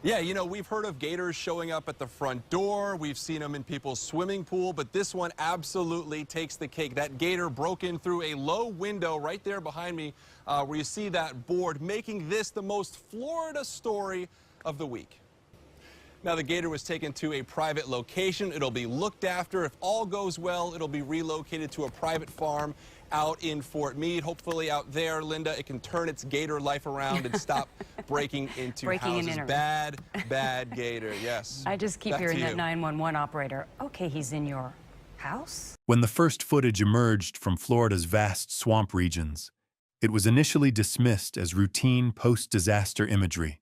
Yeah, we've heard of gators showing up at the front door. We've seen them in people's swimming pool, but this one absolutely takes the cake. That gator broke in through a low window right there behind me, where you see that board, making this the most Florida story of the week. Now, the gator was taken to a private location. It'll be looked after. If all goes well, it'll be relocated to a private farm out in Fort Meade. Hopefully out there, Linda, it can turn its gator life around and stop breaking into houses. Bad gator, yes. I just keep hearing that 911 operator. Okay, he's in your house? When the first footage emerged from Florida's vast swamp regions, it was initially dismissed as routine post-disaster imagery,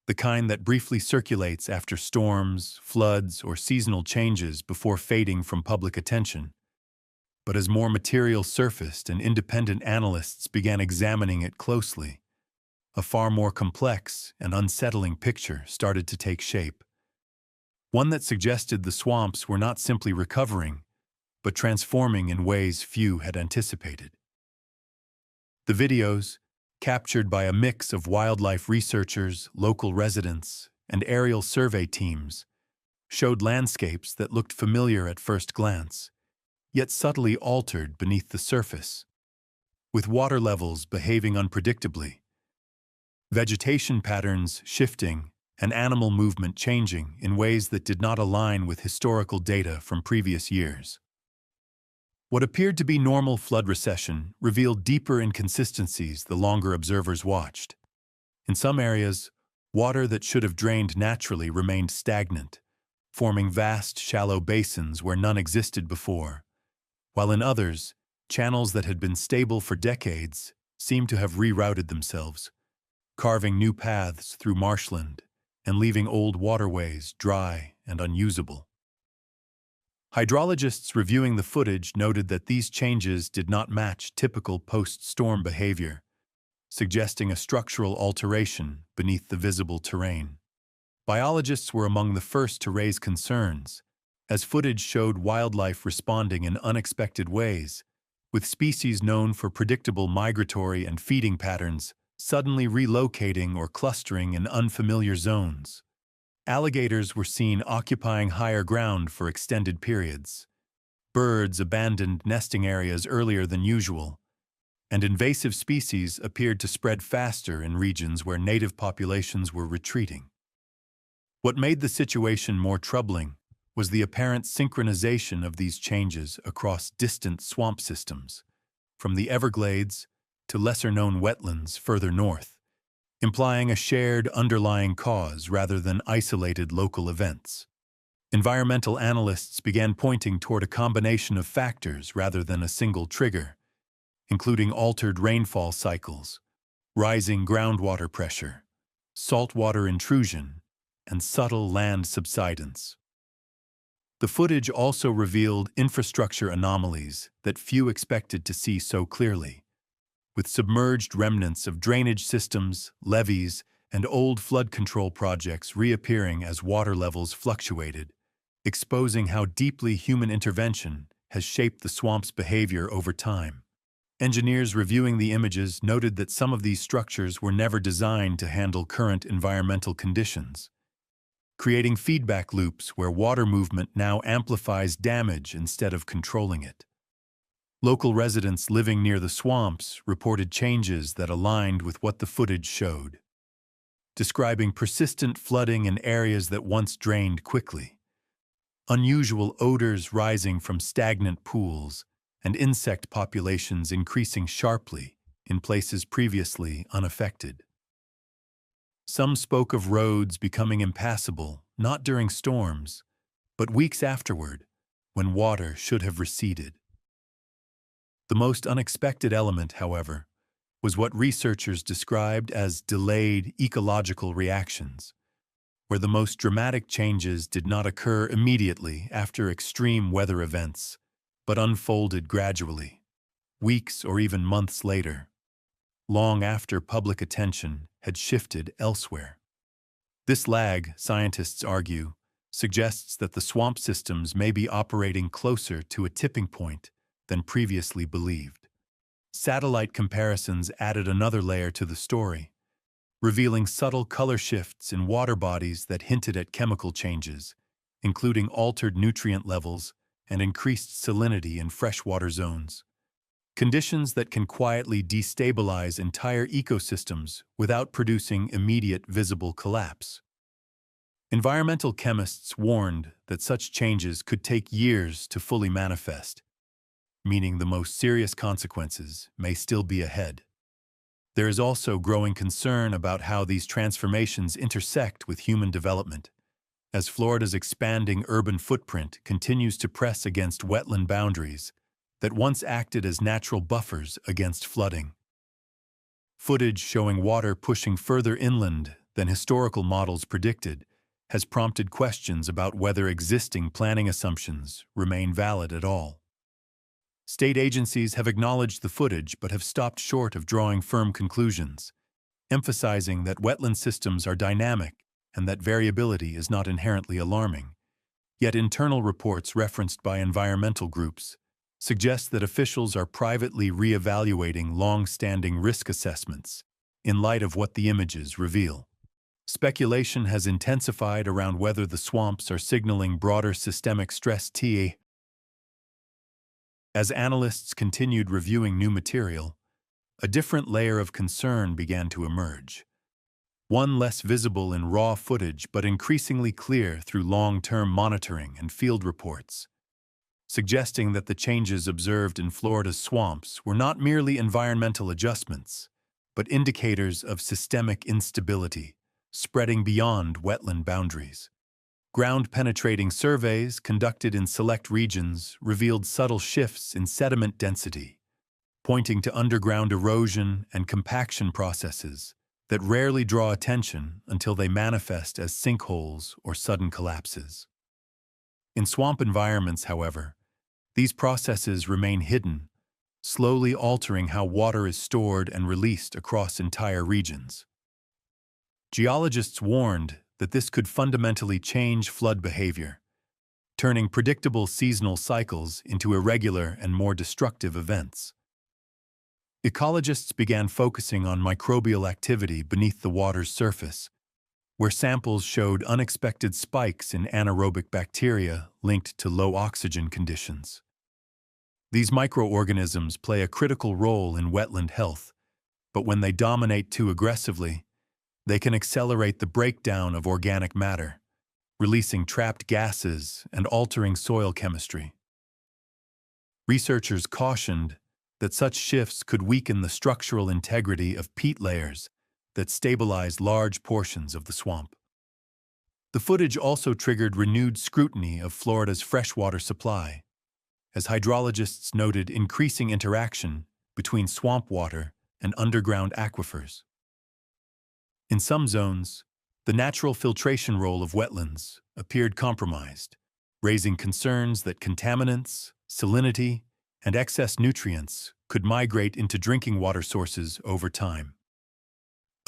the kind that briefly circulates after storms, floods, or seasonal changes before fading from public attention. But as more material surfaced and independent analysts began examining it closely, a far more complex and unsettling picture started to take shape. One that suggested the swamps were not simply recovering, but transforming in ways few had anticipated. The videos, captured by a mix of wildlife researchers, local residents, and aerial survey teams, showed landscapes that looked familiar at first glance, yet subtly altered beneath the surface, with water levels behaving unpredictably, vegetation patterns shifting, and animal movement changing in ways that did not align with historical data from previous years. What appeared to be normal flood recession revealed deeper inconsistencies the longer observers watched. In some areas, water that should have drained naturally remained stagnant, forming vast, shallow basins where none existed before, while in others, channels that had been stable for decades seemed to have rerouted themselves, carving new paths through marshland and leaving old waterways dry and unusable. Hydrologists reviewing the footage noted that these changes did not match typical post-storm behavior, suggesting a structural alteration beneath the visible terrain. Biologists were among the first to raise concerns, as footage showed wildlife responding in unexpected ways, with species known for predictable migratory and feeding patterns suddenly relocating or clustering in unfamiliar zones. Alligators were seen occupying higher ground for extended periods. Birds abandoned nesting areas earlier than usual, and invasive species appeared to spread faster in regions where native populations were retreating. What made the situation more troubling was the apparent synchronization of these changes across distant swamp systems, from the Everglades to lesser-known wetlands further north, implying a shared underlying cause rather than isolated local events. Environmental analysts began pointing toward a combination of factors rather than a single trigger, including altered rainfall cycles, rising groundwater pressure, saltwater intrusion, and subtle land subsidence. The footage also revealed infrastructure anomalies that few expected to see so clearly, with submerged remnants of drainage systems, levees, and old flood control projects reappearing as water levels fluctuated, exposing how deeply human intervention has shaped the swamp's behavior over time. Engineers reviewing the images noted that some of these structures were never designed to handle current environmental conditions, creating feedback loops where water movement now amplifies damage instead of controlling it. Local residents living near the swamps reported changes that aligned with what the footage showed, describing persistent flooding in areas that once drained quickly, unusual odors rising from stagnant pools, and insect populations increasing sharply in places previously unaffected. Some spoke of roads becoming impassable not during storms, but weeks afterward, when water should have receded. The most unexpected element, however, was what researchers described as delayed ecological reactions, where the most dramatic changes did not occur immediately after extreme weather events, but unfolded gradually, weeks or even months later, long after public attention had shifted elsewhere. This lag, scientists argue, suggests that the swamp systems may be operating closer to a tipping point than previously believed. Satellite comparisons added another layer to the story, revealing subtle color shifts in water bodies that hinted at chemical changes, including altered nutrient levels and increased salinity in freshwater zones. Conditions that can quietly destabilize entire ecosystems without producing immediate visible collapse. Environmental chemists warned that such changes could take years to fully manifest, meaning the most serious consequences may still be ahead. There is also growing concern about how these transformations intersect with human development, as Florida's expanding urban footprint continues to press against wetland boundaries that once acted as natural buffers against flooding. Footage showing water pushing further inland than historical models predicted has prompted questions about whether existing planning assumptions remain valid at all. State agencies have acknowledged the footage but have stopped short of drawing firm conclusions, emphasizing that wetland systems are dynamic and that variability is not inherently alarming. Yet internal reports referenced by environmental groups suggest that officials are privately re-evaluating long-standing risk assessments in light of what the images reveal. Speculation has intensified around whether the swamps are signaling broader systemic stress. As analysts continued reviewing new material, a different layer of concern began to emerge. One less visible in raw footage but increasingly clear through long-term monitoring and field reports, suggesting that the changes observed in Florida's swamps were not merely environmental adjustments, but indicators of systemic instability spreading beyond wetland boundaries. Ground-penetrating surveys conducted in select regions revealed subtle shifts in sediment density, pointing to underground erosion and compaction processes that rarely draw attention until they manifest as sinkholes or sudden collapses. In swamp environments, however, these processes remain hidden, slowly altering how water is stored and released across entire regions. Geologists warned that this could fundamentally change flood behavior, turning predictable seasonal cycles into irregular and more destructive events. Ecologists began focusing on microbial activity beneath the water's surface, where samples showed unexpected spikes in anaerobic bacteria linked to low oxygen conditions. These microorganisms play a critical role in wetland health, but when they dominate too aggressively, they can accelerate the breakdown of organic matter, releasing trapped gases and altering soil chemistry. Researchers cautioned that such shifts could weaken the structural integrity of peat layers that stabilize large portions of the swamp. The footage also triggered renewed scrutiny of Florida's freshwater supply, as hydrologists noted increasing interaction between swamp water and underground aquifers. In some zones, the natural filtration role of wetlands appeared compromised, raising concerns that contaminants, salinity, and excess nutrients could migrate into drinking water sources over time.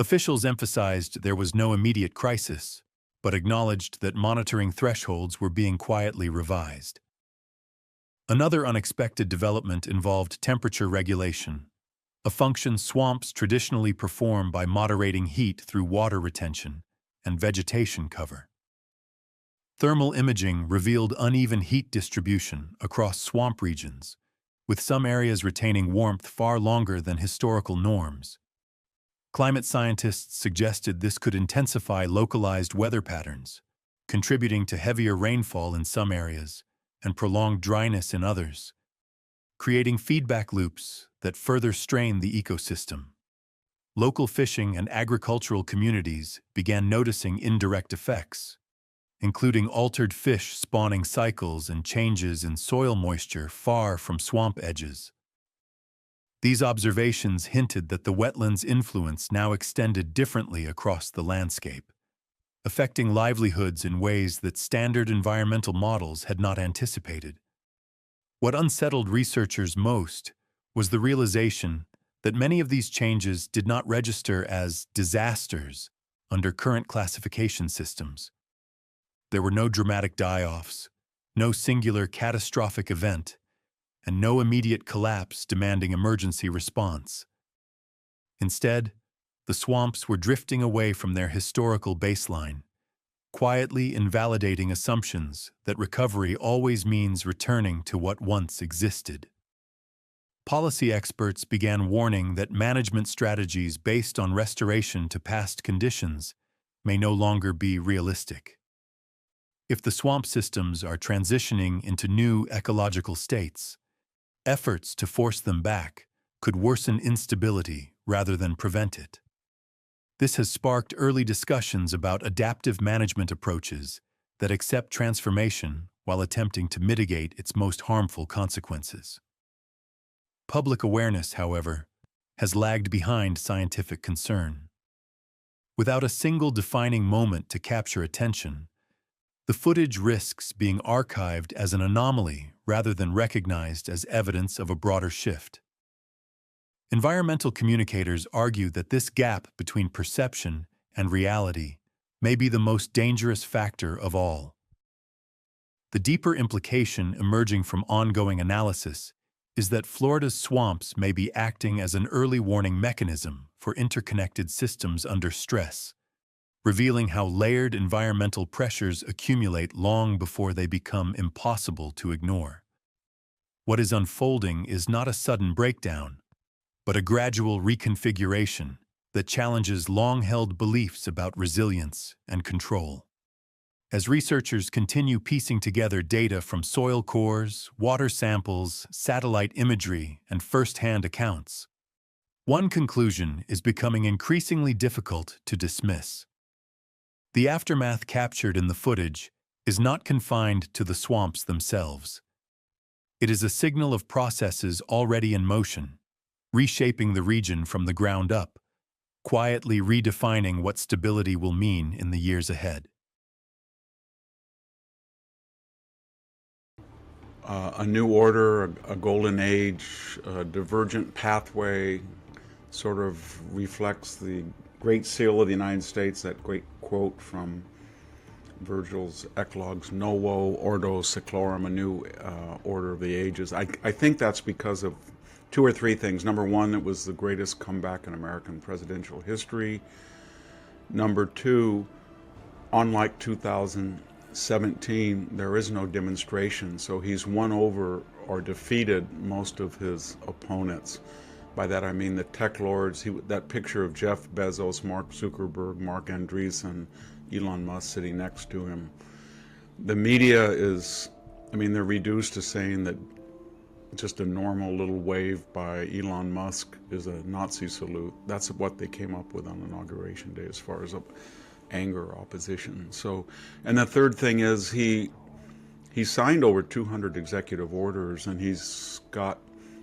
Officials emphasized there was no immediate crisis, but acknowledged that monitoring thresholds were being quietly revised. Another unexpected development involved temperature regulation, a function swamps traditionally perform by moderating heat through water retention and vegetation cover. Thermal imaging revealed uneven heat distribution across swamp regions, with some areas retaining warmth far longer than historical norms. Climate scientists suggested this could intensify localized weather patterns, contributing to heavier rainfall in some areas and prolonged dryness in others, creating feedback loops that further strain the ecosystem. Local fishing and agricultural communities began noticing indirect effects, including altered fish spawning cycles and changes in soil moisture far from swamp edges. These observations hinted that the wetlands' influence now extended differently across the landscape, affecting livelihoods in ways that standard environmental models had not anticipated. What unsettled researchers most was the realization that many of these changes did not register as disasters under current classification systems. There were no dramatic die-offs, no singular catastrophic event, and no immediate collapse demanding emergency response. Instead, the swamps were drifting away from their historical baseline, quietly invalidating assumptions that recovery always means returning to what once existed. Policy experts began warning that management strategies based on restoration to past conditions may no longer be realistic. If the swamp systems are transitioning into new ecological states, efforts to force them back could worsen instability rather than prevent it. This has sparked early discussions about adaptive management approaches that accept transformation while attempting to mitigate its most harmful consequences. Public awareness, however, has lagged behind scientific concern. Without a single defining moment to capture attention, the footage risks being archived as an anomaly rather than recognized as evidence of a broader shift. Environmental communicators argue that this gap between perception and reality may be the most dangerous factor of all. The deeper implication emerging from ongoing analysis is that Florida's swamps may be acting as an early warning mechanism for interconnected systems under stress, revealing how layered environmental pressures accumulate long before they become impossible to ignore. What is unfolding is not a sudden breakdown, but a gradual reconfiguration that challenges long-held beliefs about resilience and control. As researchers continue piecing together data from soil cores, water samples, satellite imagery, and first-hand accounts, one conclusion is becoming increasingly difficult to dismiss. The aftermath captured in the footage is not confined to the swamps themselves. It is a signal of processes already in motion, reshaping the region from the ground up, quietly redefining what stability will mean in the years ahead. A new order, a golden age, a divergent pathway, sort of reflects the Great Seal of the United States, that great quote from Virgil's Eclogues, Novo Ordo Seclorum, a new order of the ages. I think that's because of two or three things. Number one, it was the greatest comeback in American presidential history. Number two, unlike 2017, there is no demonstration, so he's won over or defeated most of his opponents. By that I mean the tech lords. That picture of Jeff Bezos, Mark Zuckerberg, Mark Andreessen, Elon Musk sitting next to him. The media is, they're reduced to saying that just a normal little wave by Elon Musk is a Nazi salute. That's what they came up with on Inauguration Day as far as anger, opposition. So, and the third thing is he signed over 200 executive orders, and he's got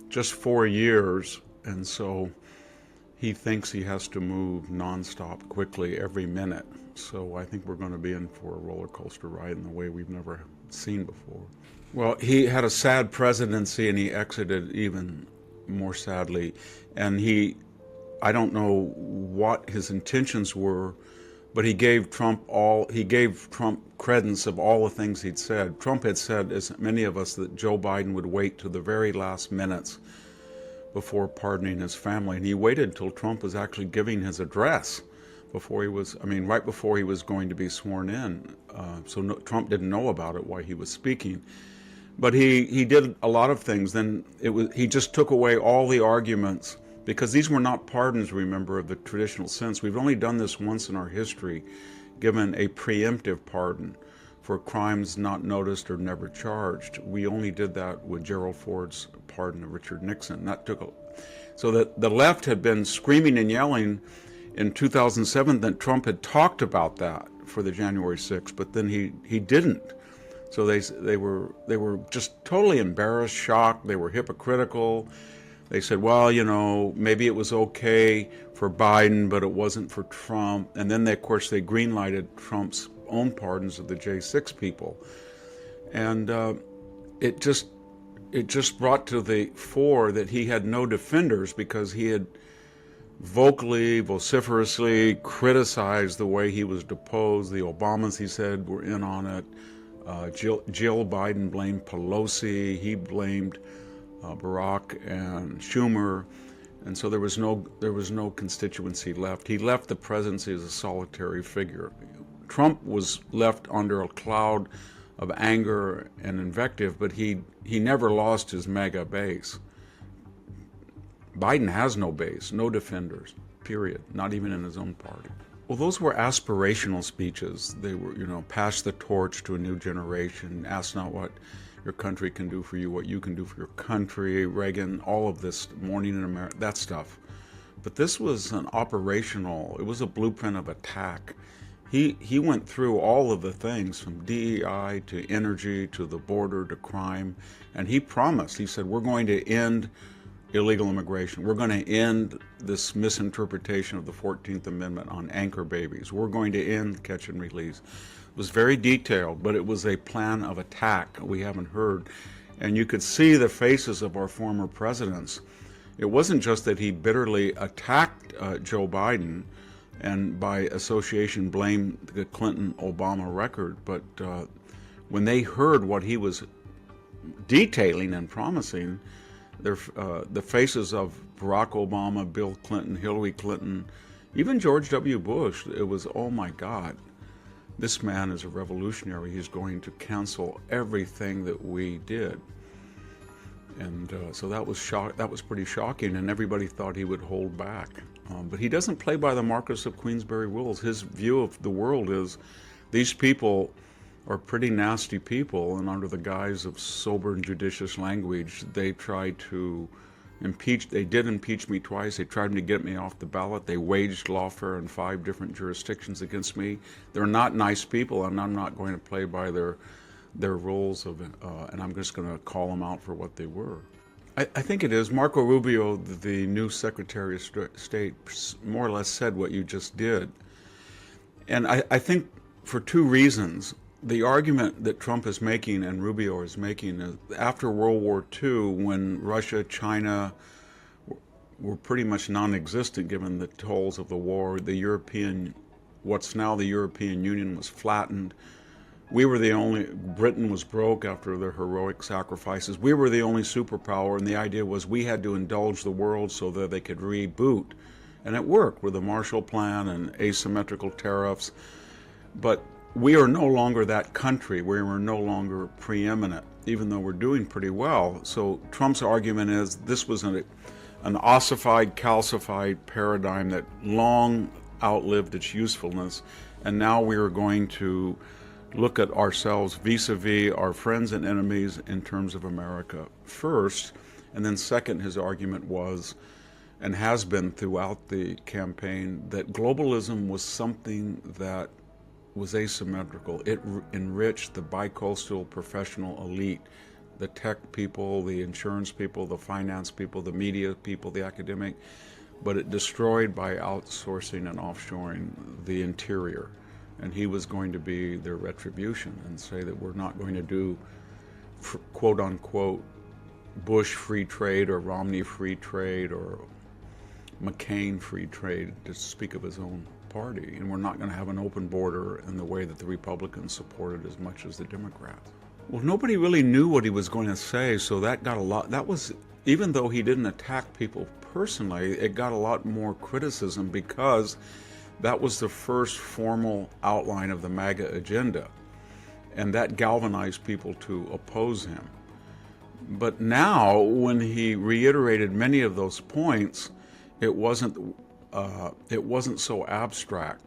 just 4 years, and so he thinks he has to move nonstop quickly every minute. So I think we're going to be in for a roller coaster ride in the way we've never seen before. Well, he had a sad presidency, and he exited even more sadly. And I don't know what his intentions were, but he gave Trump credence of all the things he'd said. Trump had said, as many of us, that Joe Biden would wait to the very last minutes before pardoning his family. And he waited until Trump was actually giving his address right before he was going to be sworn in. Trump didn't know about it while he was speaking. But he did a lot of things. Then he just took away all the arguments, because these were not pardons, remember, of the traditional sense. We've only done this once in our history, given a preemptive pardon for crimes not noticed or never charged. We only did that with Gerald Ford's pardon of Richard Nixon. So that the left had been screaming and yelling in 2007 that Trump had talked about that for the January 6th, but then he didn't. So they were just totally embarrassed, shocked. They were hypocritical. They said, well, maybe it was okay for Biden, but it wasn't for Trump. And then, of course, they greenlighted Trump's own pardons of the J6 people. And it just brought to the fore that he had no defenders, because he had vociferously criticized the way he was deposed. The Obamas, he said, were in on it. Jill Biden blamed Pelosi. He blamed Barack and Schumer. And so there was no constituency left. He left the presidency as a solitary figure. Trump was left under a cloud of anger and invective, but he never lost his mega base. Biden has no base, no defenders, period, not even in his own party. Well, those were aspirational speeches. They were, pass the torch to a new generation, ask not what your country can do for you, what you can do for your country, Reagan, all of this, Morning in America, that stuff. But this was it was a blueprint of attack. He went through all of the things from DEI to energy to the border to crime, and he promised, he said, we're going to end illegal immigration. We're going to end this misinterpretation of the 14th Amendment on anchor babies. We're going to end catch and release. It was very detailed, but it was a plan of attack we haven't heard. And you could see the faces of our former presidents. It wasn't just that he bitterly attacked Joe Biden and by association blamed the Clinton-Obama record, but when they heard what he was detailing and promising, the faces of Barack Obama, Bill Clinton, Hillary Clinton, even George W. Bush, it was, oh my God, this man is a revolutionary. He's going to cancel everything that we did. And so that was pretty shocking, and everybody thought he would hold back. But he doesn't play by the Marquis of Queensberry rules. His view of the world is these people are pretty nasty people, and under the guise of sober and judicious language, they tried to impeach. They did impeach me twice. They tried to get me off the ballot. They waged lawfare in 5 different jurisdictions against me. They're not nice people, and I'm not going to play by their rules of, and I'm just going to call them out for what they were. I think it is. Marco Rubio, the new Secretary of State, more or less said what you just did. And I think for 2 reasons. The argument that Trump is making and Rubio is making is after World War II, when Russia, China were pretty much non-existent given the tolls of the war, what's now the European Union was flattened. Britain was broke after their heroic sacrifices. We were the only superpower, and the idea was we had to indulge the world so that they could reboot. And it worked with the Marshall Plan and asymmetrical tariffs. But we are no longer that country. We are no longer preeminent, even though we're doing pretty well. So Trump's argument is this was an ossified, calcified paradigm that long outlived its usefulness, and now we are going to look at ourselves vis-a-vis our friends and enemies in terms of America first. And then second, his argument was, and has been throughout the campaign, that globalism was something that was asymmetrical. It enriched the bicoastal professional elite, the tech people, the insurance people, the finance people, the media people, the academic, but it destroyed by outsourcing and offshoring the interior. And he was going to be their retribution and say that we're not going to do quote unquote Bush free trade or Romney free trade or McCain free trade, to speak of his own party, and we're not going to have an open border in the way that the Republicans supported as much as the Democrats. Well, nobody really knew what he was going to say, so that got a lot, even though he didn't attack people personally, it got a lot more criticism because that was the first formal outline of the MAGA agenda, and that galvanized people to oppose him. But now, when he reiterated many of those points, it wasn't so abstract,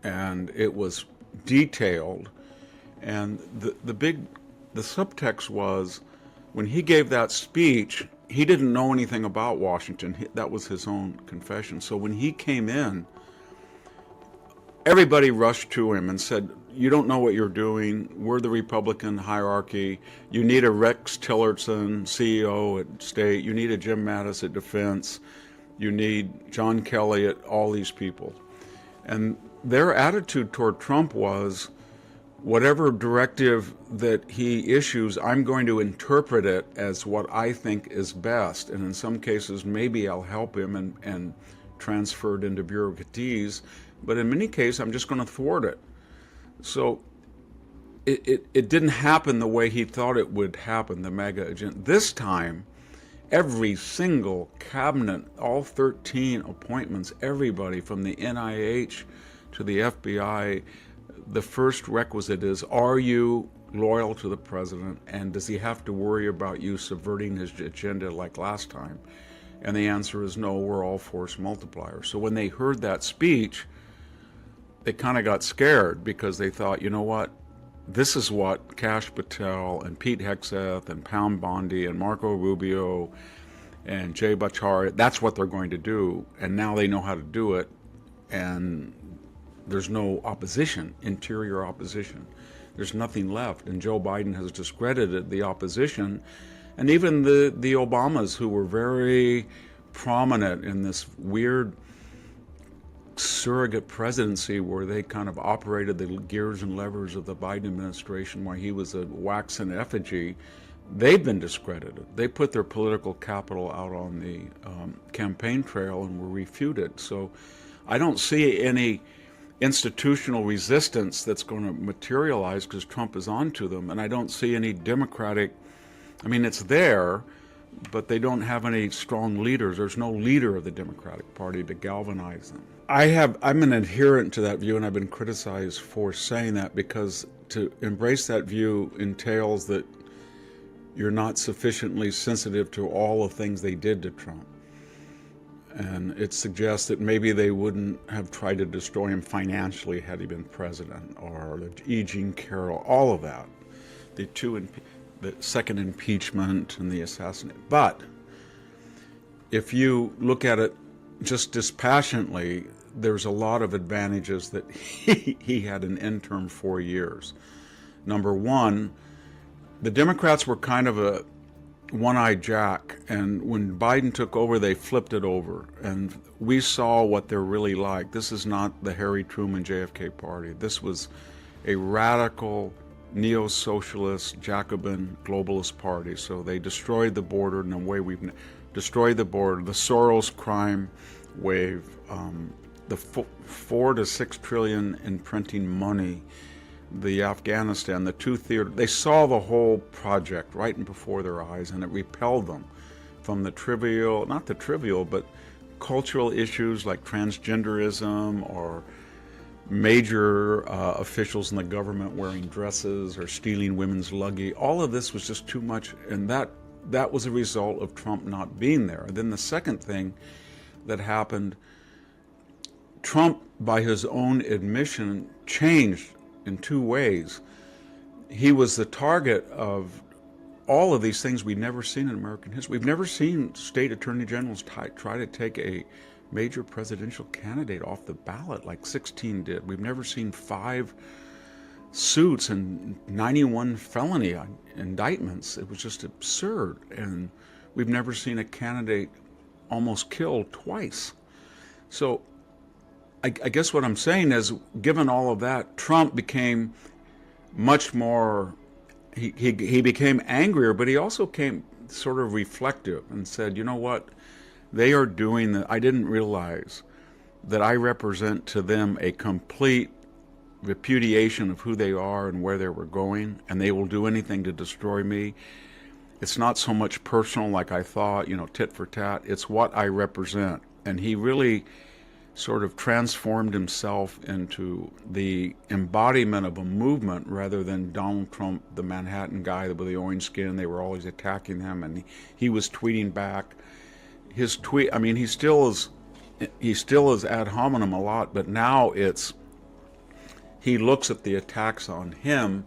and it was detailed. And the subtext was, when he gave that speech, he didn't know anything about Washington. That was his own confession. So when he came in, everybody rushed to him and said, you don't know what you're doing. We're the Republican hierarchy. You need a Rex Tillerson, CEO at State. You need a Jim Mattis at Defense. You need John Kelly at all these people. And their attitude toward Trump was, whatever directive that he issues, I'm going to interpret it as what I think is best. And in some cases, maybe I'll help him and transfer it into bureaucraties. But in many cases, I'm just going to thwart it. So it didn't happen the way he thought it would happen, the MAGA agenda. This time, every single cabinet, all 13 appointments, everybody from the NIH to the FBI, the first requisite is, are you loyal to the president, and does he have to worry about you subverting his agenda like last time? And the answer is no, we're all force multipliers. So when they heard that speech, they kind of got scared because they thought, you know what, this is what Kash Patel and Pete Hegseth and Pound Bondi and Marco Rubio and Jay Bhattacharya, that's what they're going to do. And now they know how to do it, and there's no opposition, interior opposition. There's nothing left. And Joe Biden has discredited the opposition. And even the Obamas, who were very prominent in this weird surrogate presidency where they kind of operated the gears and levers of the Biden administration while he was a waxen effigy, they've been discredited. They put their political capital out on the campaign trail and were refuted. So I don't see any institutional resistance that's going to materialize because Trump is onto them, and I don't see any Democratic, I mean, it's there, but they don't have any strong leaders. There's no leader of the Democratic Party to galvanize them. I'm an adherent to that view, and I've been criticized for saying that because to embrace that view entails that you're not sufficiently sensitive to all the things they did to Trump. And it suggests that maybe they wouldn't have tried to destroy him financially had he been president, or E. Jean Carroll, all of that. The second impeachment and the assassination. But if you look at it just dispassionately, there's a lot of advantages that he had an interim 4 years. Number one, the Democrats were kind of a one-eyed Jack, and when Biden took over, they flipped it over, and we saw what they're really like. This is not the Harry Truman JFK party. This was a radical neo-socialist Jacobin globalist party. So they destroyed the border in a way we've destroyed the border, the Soros crime wave, the 4 to 6 trillion in printing money, the Afghanistan, the two theater. They saw the whole project right before their eyes, and it repelled them from the trivial, not the trivial, but cultural issues like transgenderism or major officials in the government wearing dresses or stealing women's luggage. All of this was just too much, and that was a result of Trump not being there. And then the second thing that happened, Trump, by his own admission, changed in two ways. He was the target of all of these things we've never seen in American history. We've never seen state attorney generals try to take a major presidential candidate off the ballot like 16 did. We've never seen 5 suits and 91 felony indictments. It was just absurd. And we've never seen a candidate almost killed twice. So I guess what I'm saying is, given all of that, Trump became much more, he became angrier, but he also came sort of reflective and said, you know what, they are doing that. I didn't realize that I represent to them a complete repudiation of who they are and where they were going, and they will do anything to destroy me. It's not so much personal like I thought, tit for tat. It's what I represent. And he really sort of transformed himself into the embodiment of a movement rather than Donald Trump, the Manhattan guy with the orange skin. They were always attacking him, and he was tweeting back. His tweet, I mean, he still is ad hominem a lot, but now he looks at the attacks on him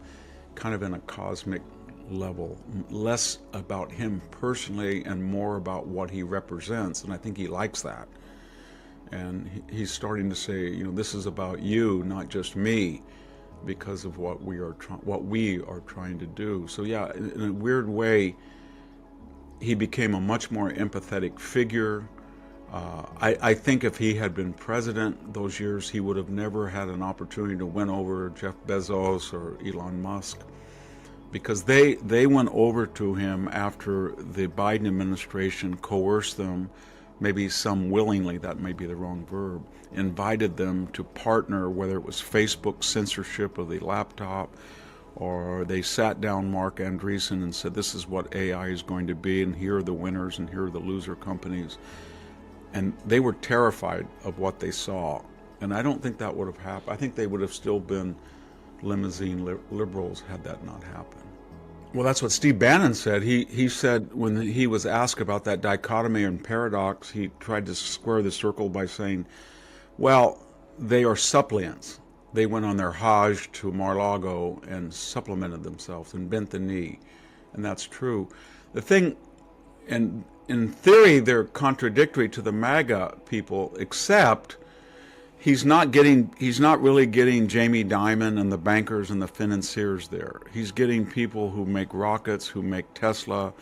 kind of in a cosmic level, less about him personally and more about what he represents, and I think he likes that. And he's starting to say, this is about you, not just me, because of what we are trying to do. So yeah, in a weird way, he became a much more empathetic figure. I think if he had been president those years, he would have never had an opportunity to win over Jeff Bezos or Elon Musk, because they went over to him after the Biden administration coerced them, maybe some willingly, that may be the wrong verb, invited them to partner, whether it was Facebook censorship of the laptop or they sat down Mark Andreessen and said, this is what AI is going to be, and here are the winners and here are the loser companies. And they were terrified of what they saw. And I don't think that would have happened. I think they would have still been limousine liberals had that not happened. Well, that's what Steve Bannon said. He said when he was asked about that dichotomy and paradox, he tried to square the circle by saying, well, they are suppliants. They went on their Hajj to Mar-a-Lago and supplemented themselves and bent the knee. And that's true. The thing, and in theory, they're contradictory to the MAGA people, except he's not really getting Jamie Dimon and the bankers and the financiers there. He's getting people who make rockets, who make Tesla,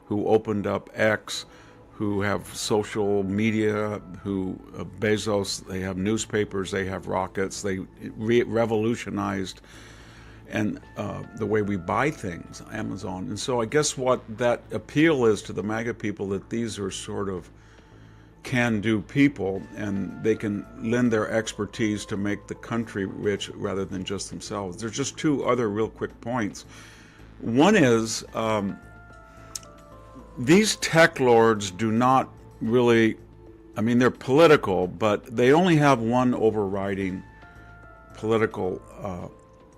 who opened up X, who have social media, who Bezos, they have newspapers, they have rockets, they revolutionized and the way we buy things, Amazon. And so I guess what that appeal is to the MAGA people, that these are sort of can-do people and they can lend their expertise to make the country rich rather than just themselves. There's just two other real quick points. One is these tech lords do not really, I mean, they're political, but they only have one overriding political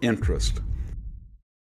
interest,